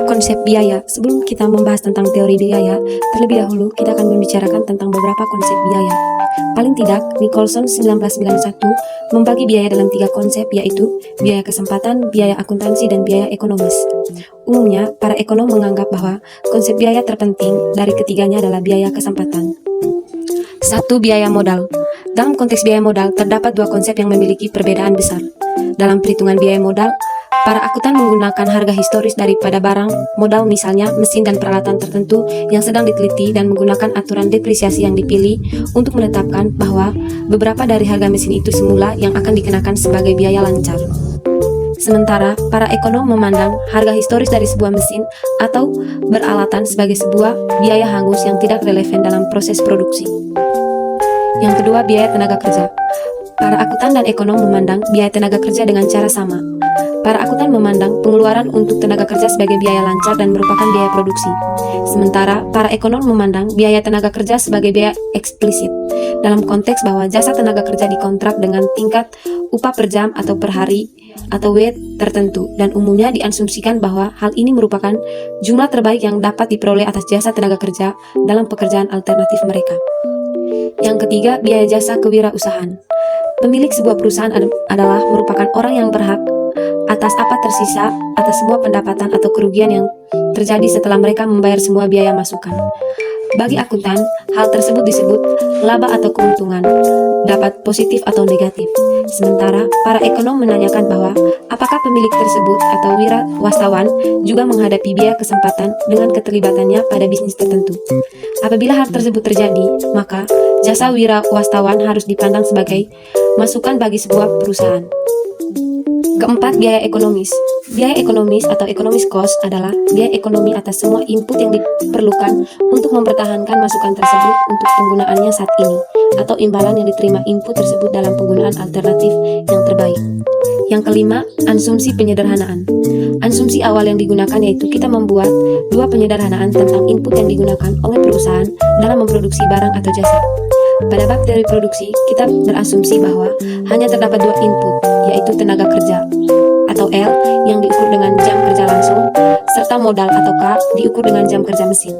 Konsep biaya. Sebelum kita membahas tentang teori biaya, terlebih dahulu kita akan membicarakan tentang beberapa konsep biaya. Paling tidak, Nicholson 1991 membagi biaya dalam 3 konsep, yaitu biaya kesempatan, biaya akuntansi, dan biaya ekonomis. Umumnya, para ekonom menganggap bahwa konsep biaya terpenting dari ketiganya adalah biaya kesempatan. 1. Biaya modal. Dalam konteks biaya modal, terdapat 2 konsep yang memiliki perbedaan besar. Dalam perhitungan biaya modal, para akuntan menggunakan harga historis daripada barang modal, misalnya mesin dan peralatan tertentu yang sedang diteliti, dan menggunakan aturan depresiasi yang dipilih untuk menetapkan bahwa beberapa dari harga mesin itu semula yang akan dikenakan sebagai biaya lancar. Sementara, para ekonom memandang harga historis dari sebuah mesin atau peralatan sebagai sebuah biaya hangus yang tidak relevan dalam proses produksi. Yang kedua, biaya tenaga kerja. Para akuntan dan ekonom memandang biaya tenaga kerja dengan cara sama. Para akuntan memandang pengeluaran untuk tenaga kerja sebagai biaya lancar dan merupakan biaya produksi. Sementara, para ekonom memandang biaya tenaga kerja sebagai biaya eksplisit, dalam konteks bahwa jasa tenaga kerja dikontrak dengan tingkat upah per jam atau per hari atau W tertentu, dan umumnya diasumsikan bahwa hal ini merupakan jumlah terbaik yang dapat diperoleh atas jasa tenaga kerja dalam pekerjaan alternatif mereka. Yang ketiga, biaya jasa kewirausahaan. Pemilik sebuah perusahaan adalah merupakan orang yang berhak atas apa tersisa atas semua pendapatan atau kerugian yang terjadi setelah mereka membayar semua biaya masukan. Bagi akuntan, hal tersebut disebut laba atau keuntungan, dapat positif atau negatif. Sementara, para ekonom menanyakan bahwa apakah pemilik tersebut atau wirausahawan juga menghadapi biaya kesempatan dengan keterlibatannya pada bisnis tertentu. Apabila hal tersebut terjadi, maka jasa wirausahawan harus dipandang sebagai masukan bagi sebuah perusahaan. Keempat, biaya ekonomis. Biaya ekonomis atau economic cost adalah biaya ekonomi atas semua input yang diperlukan untuk mempertahankan masukan tersebut untuk penggunaannya saat ini, atau imbalan yang diterima input tersebut dalam penggunaan alternatif yang terbaik. Yang kelima, asumsi penyederhanaan. Asumsi awal yang digunakan yaitu kita membuat 2 penyederhanaan tentang input yang digunakan oleh perusahaan dalam memproduksi barang atau jasa. Pada bab teori produksi, kita berasumsi bahwa hanya terdapat 2 input, yaitu tenaga kerja atau L yang diukur dengan jam kerja langsung, serta modal atau K diukur dengan jam kerja mesin.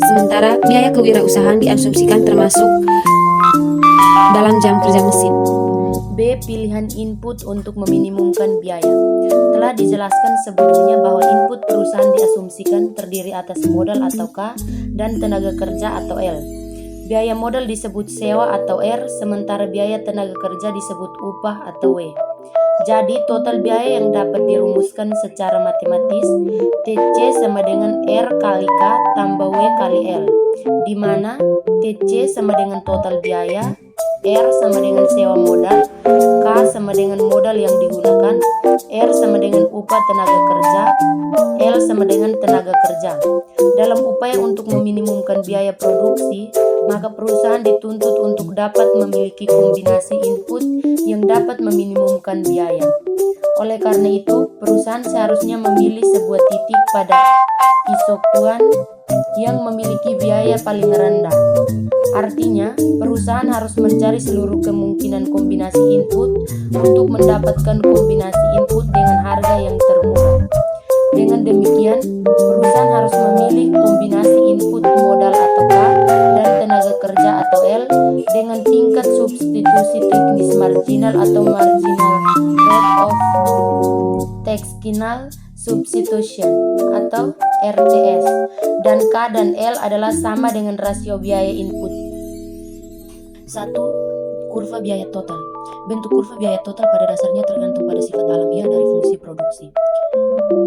Sementara biaya kewirausahaan diasumsikan termasuk dalam jam kerja mesin. B. Pilihan input untuk meminimumkan biaya. Telah dijelaskan sebelumnya bahwa input perusahaan diasumsikan terdiri atas modal atau K dan tenaga kerja atau L. Biaya modal disebut sewa atau R, sementara biaya tenaga kerja disebut upah atau W. Jadi total biaya yang dapat dirumuskan secara matematis TC sama dengan R kali K tambah W kali L, di mana TC sama dengan total biaya, R sama dengan sewa modal, K sama dengan modal yang digunakan, R sama dengan upah tenaga kerja, L sama dengan tenaga kerja. Dalam upaya untuk meminimumkan biaya produksi, maka perusahaan dituntut untuk dapat memiliki kombinasi input yang dapat meminimumkan biaya. Oleh karena itu, perusahaan seharusnya memilih sebuah titik pada kesatuan yang memiliki biaya paling rendah. Artinya, perusahaan harus mencari seluruh kemungkinan kombinasi input untuk mendapatkan kombinasi input dengan harga yang termurah. Dengan demikian, perusahaan harus memilih kombinasi input modal atau K dan tenaga kerja atau L dengan tingkat substitusi teknis marginal atau marginal rate of textinal substitution atau RTS, dan K dan L adalah sama dengan rasio biaya input. 1. Kurva biaya total. Bentuk kurva biaya total pada dasarnya tergantung pada sifat alamiah dari fungsi produksi.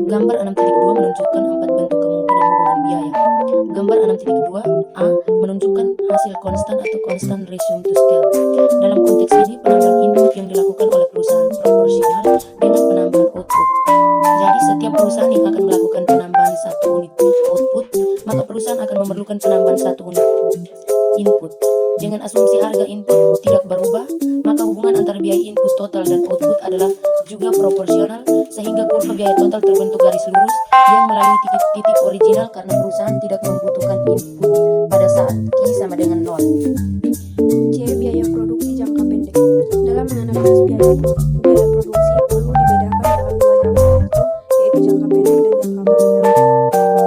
Gambar 6.2 menunjukkan 4 bentuk kemungkinan hubungan biaya. Gambar 6.2a menunjukkan hasil konstan atau constant ratio to scale. Dalam konteks ini, penambahan input yang dilakukan oleh perusahaan proporsional dengan penambahan output. Jadi, setiap perusahaan yang akan melakukan penambahan 1 unit output, maka perusahaan akan memerlukan penambahan 1 unit input. Dengan asumsi harga input tidak berubah, maka hubungan antara biaya input total dan output adalah juga proporsional sehingga kurva biaya total terbentuk garis lurus yang melalui titik-titik original karena perusahaan tidak membutuhkan input pada saat Q sama dengan 0. C. Biaya produksi jangka pendek. Dalam menganalisis biaya produksi perlu dibedakan dalam dua jangka waktu, yaitu jangka pendek dan jangka panjang.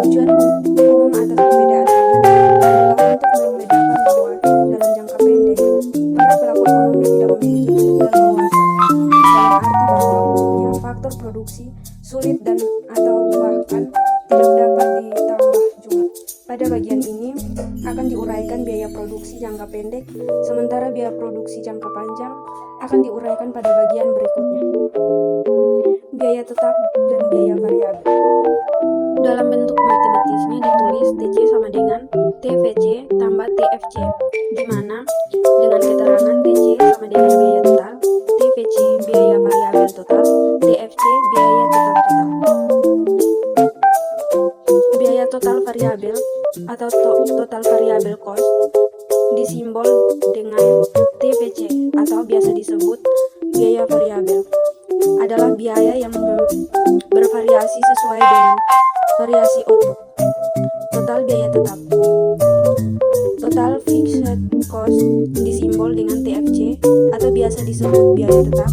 Tujuan umum atas perbedaan ini adalah untuk membedakan bahwa dalam jangka pendek, para pelaku ekonomi tidak memiliki keleluasan. Dalam arti bahwa umumnya faktor produksi sulit dan atau bahkan tidak dapat ditambah jumlah. Pada bagian ini akan diuraikan biaya produksi jangka pendek, sementara biaya produksi jangka panjang akan diuraikan pada bagian berikutnya. Biaya tetap dan biaya variabel. Dalam bentuk matematisnya ditulis TC sama dengan TVC tambah TFC, di mana dengan keterangan TC sama dengan biaya total, TVC biaya variabel total, TFC biaya tetap total. Biaya total variabel atau total variable cost disimbol dengan TVC atau biasa disebut biaya variabel, adalah biaya yang bervariasi sesuai dengan variasi output. Total biaya tetap. Total fixed cost disimbol dengan TFC atau biasa disebut biaya tetap,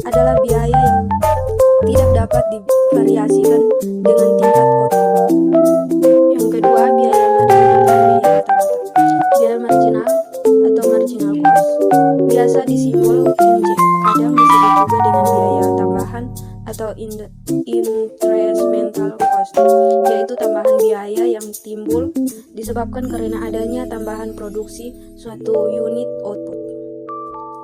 adalah biaya yang tidak dapat divariasikan dengan tingkat output. Yang kedua, biaya marginal dan biaya rata-rata. Biaya marginal atau marginal cost biasa disimbol MJ, kadang disebut juga dengan biaya tambahan atau incremental cost, yaitu tambahan biaya yang timbul disebabkan karena adanya tambahan produksi suatu unit output.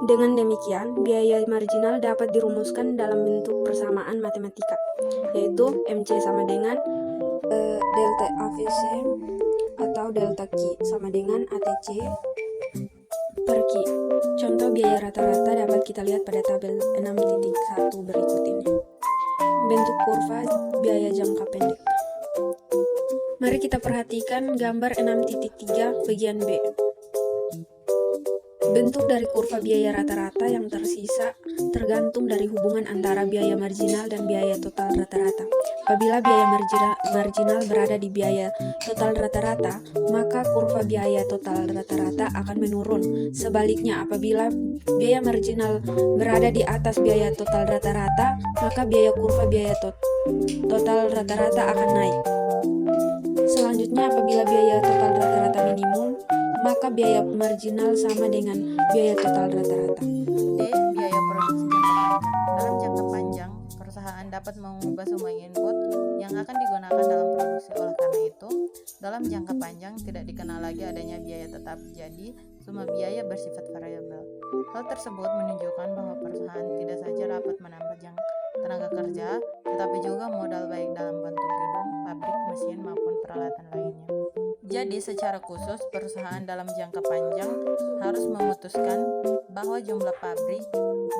Dengan demikian, biaya marginal dapat dirumuskan dalam bentuk persamaan matematika, yaitu MC sama dengan delta AVC atau delta Q sama dengan ATC per Q. Contoh biaya rata-rata dapat kita lihat pada tabel 6.1 berikut ini. Bentuk kurva biaya jangka pendek. Mari kita perhatikan gambar 6.3 bagian B. Bentuk dari kurva biaya rata-rata yang tersisa tergantung dari hubungan antara biaya marginal dan biaya total rata-rata. Apabila biaya marginal berada di biaya total rata-rata, maka kurva biaya total rata-rata akan menurun. Sebaliknya, apabila biaya marginal berada di atas biaya total rata-rata, maka kurva biaya total rata-rata akan naik. Selanjutnya, apabila biaya total rata-rata minimum, maka biaya marginal sama dengan biaya total rata-rata. D. Biaya produksi jangka panjang. Dalam jangka panjang, perusahaan dapat mengubah semua input yang akan digunakan dalam produksi. Oleh karena itu, dalam jangka panjang tidak dikenal lagi adanya biaya tetap, jadi semua biaya bersifat variabel. Hal tersebut menunjukkan bahwa perusahaan tidak saja dapat menambah tenaga kerja, tetapi juga modal baik dalam bentuk gedung, pabrik, mesin, maupun peralatan lainnya. Jadi secara khusus perusahaan dalam jangka panjang harus memutuskan bahwa jumlah pabrik,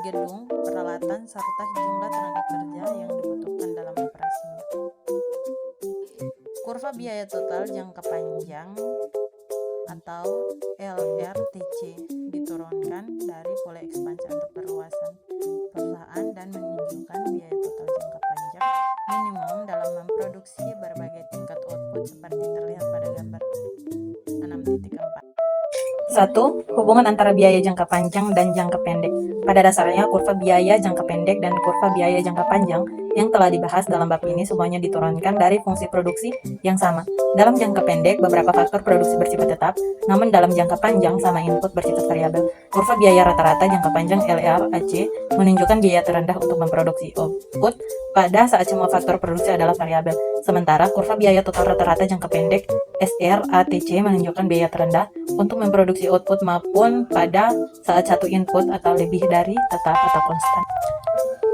gedung, peralatan, serta jumlah tenaga kerja yang dibutuhkan dalam operasinya. Kurva biaya total jangka panjang atau LRTC diturunkan dari pola ekspansi atau perluasan perusahaan dan menunjukkan biaya total jangka panjang minimum dalam memproduksi berbagai tingkat output seperti terlihat pada gambar 6.4. 1. Hubungan antara biaya jangka panjang dan jangka pendek. Pada dasarnya, kurva biaya jangka pendek dan kurva biaya jangka panjang yang telah dibahas dalam bab ini semuanya diturunkan dari fungsi produksi yang sama. Dalam jangka pendek, beberapa faktor produksi bersifat tetap, namun dalam jangka panjang sama input bersifat variabel. Kurva biaya rata-rata jangka panjang LRAC menunjukkan biaya terendah untuk memproduksi output pada saat semua faktor produksi adalah variabel. Sementara kurva biaya total rata-rata jangka pendek SRATC menunjukkan biaya terendah untuk memproduksi output maupun pada saat satu input atau lebih dari tetap atau konstan.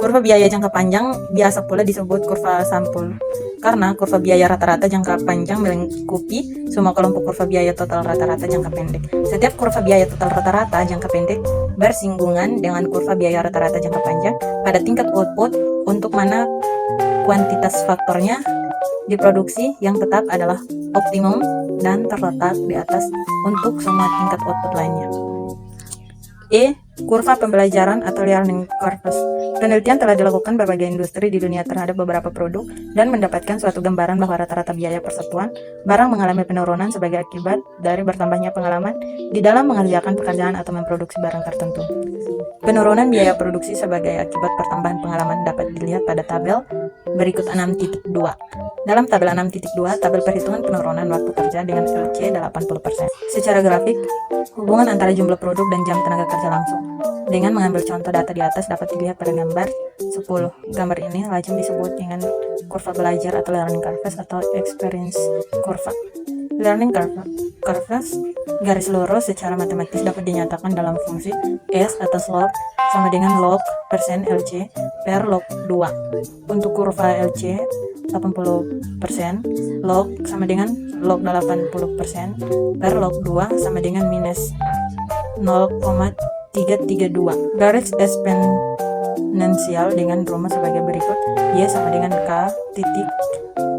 Kurva biaya jangka panjang biasa pula disebut kurva sampul, karena kurva biaya rata-rata jangka panjang melingkupi semua kelompok kurva biaya total rata-rata jangka pendek. Setiap kurva biaya total rata-rata jangka pendek bersinggungan dengan kurva biaya rata-rata jangka panjang pada tingkat output untuk mana kuantitas faktornya diproduksi yang tetap adalah optimum dan terletak di atas untuk semua tingkat output lainnya. E. Kurva pembelajaran atau learning curves. Penelitian telah dilakukan berbagai industri di dunia terhadap beberapa produk dan mendapatkan suatu gambaran bahwa rata-rata biaya persatuan barang mengalami penurunan sebagai akibat dari bertambahnya pengalaman di dalam mengerjakan pekerjaan atau memproduksi barang tertentu. Penurunan biaya produksi sebagai akibat pertambahan pengalaman dapat dilihat pada tabel berikut 6.2. Dalam tabel 6.2, tabel perhitungan penurunan waktu kerja dengan LC 80%. Secara grafik, hubungan antara jumlah produk dan jam tenaga kerja langsung. Dengan mengambil contoh data di atas dapat dilihat pada gambar 10. Gambar ini lazim disebut dengan kurva belajar atau learning curves atau experience kurva. Learning curves garis lurus secara matematis dapat dinyatakan dalam fungsi S atau slope sama dengan log persen LC per log 2. Untuk kurva LC 80%, log sama dengan log 80% per log 2 sama dengan minus 0,332. Garis eksponensial dengan rumus sebagai berikut: Y sama dengan K titik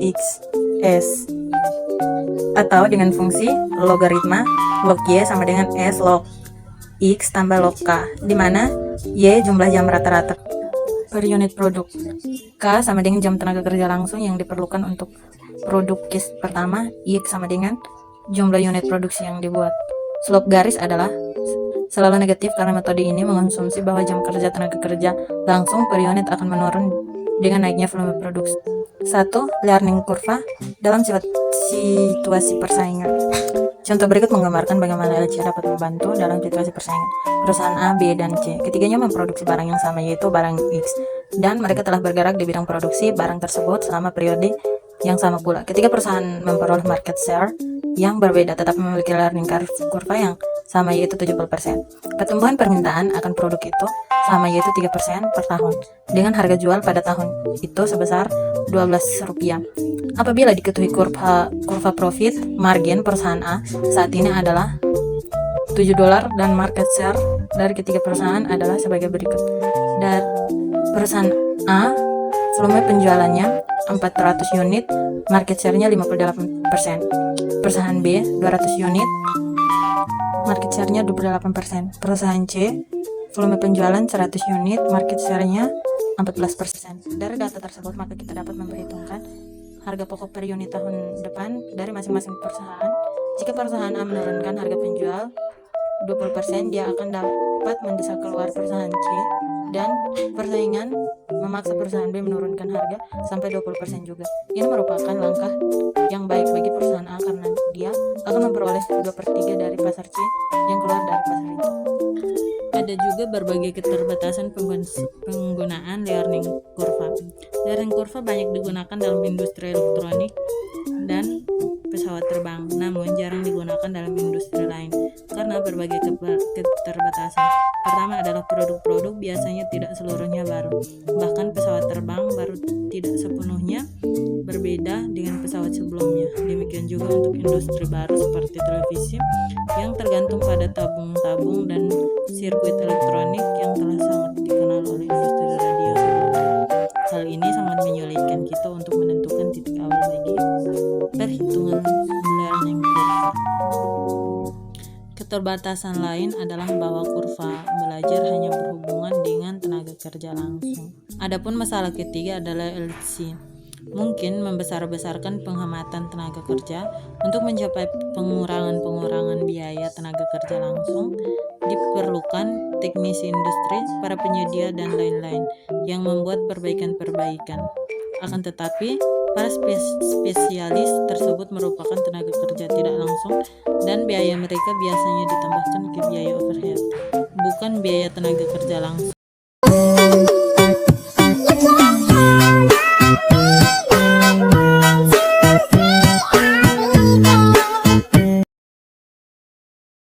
X S, atau dengan fungsi logaritma log Y sama dengan S log X tambah log K, di mana Y jumlah jam rata-rata per unit produk, K sama dengan jam tenaga kerja langsung yang diperlukan untuk produk case pertama, X sama dengan jumlah unit produksi yang dibuat. Slope garis adalah selalu negatif karena metode ini mengonsumsi bahwa jam kerja tenaga kerja langsung per unit akan menurun dengan naiknya volume produksi. 1. Learning kurva dalam situasi persaingan. Contoh berikut menggambarkan bagaimana LC dapat membantu dalam situasi persaingan. Perusahaan A, B, dan C, ketiganya memproduksi barang yang sama, yaitu barang X, dan mereka telah bergerak di bidang produksi barang tersebut selama periode yang sama pula. Ketiga perusahaan memperoleh market share yang berbeda tetapi memiliki learning kurva yang sama, yaitu 70%. Pertumbuhan permintaan akan produk itu sama, yaitu 3% per tahun, dengan harga jual pada tahun itu sebesar Rp12. Apabila diketahui kurva profit margin perusahaan A saat ini adalah $7 dan market share dari ketiga perusahaan adalah sebagai berikut. Dan perusahaan A, volume penjualannya 400 unit, market share-nya 58%. Perusahaan B, 200 unit, market share-nya 28%. Perusahaan C, volume penjualan 100 unit, market share-nya 14%. Dari data tersebut maka kita dapat memperhitungkan harga pokok per unit tahun depan dari masing-masing perusahaan. Jika perusahaan A menurunkan harga penjual 20%, dia akan dapat mendesak keluar perusahaan C, dan persaingan memaksa perusahaan B menurunkan harga sampai 20% juga. Ini merupakan langkah yang baik bagi perusahaan A karena dia akan memperoleh 2/3 dari pasar C yang keluar dari pasar itu. Ada juga berbagai keterbatasan penggunaan learning kurva. Learning kurva banyak digunakan dalam industri elektronik dan pesawat terbang, namun jarang digunakan dalam industri lain karena berbagai keterbatasan. Pertama adalah produk-produk biasanya tidak seluruhnya baru, bahkan pesawat terbang baru tidak sepenuhnya berbeda dengan pesawat sebelumnya. Demikian juga untuk industri baru seperti televisi yang tergantung pada tabung-tabung dan sirkuit elektronik yang telah sangat dikenal oleh industri radio sebelumnya. Hal ini sangat menyulitkan kita untuk menentukan titik awal bagi perhitungan learning kurva. Keterbatasan lain adalah bahwa kurva belajar hanya berhubungan dengan tenaga kerja langsung. Adapun masalah ketiga adalah LC. Mungkin membesar-besarkan penghematan tenaga kerja untuk mencapai pengurangan biaya tenaga kerja langsung diperlukan teknisi industri, para penyedia, dan lain-lain yang membuat perbaikan-perbaikan. Akan tetapi, para spesialis tersebut merupakan tenaga kerja tidak langsung dan biaya mereka biasanya ditambahkan ke biaya overhead, bukan biaya tenaga kerja langsung.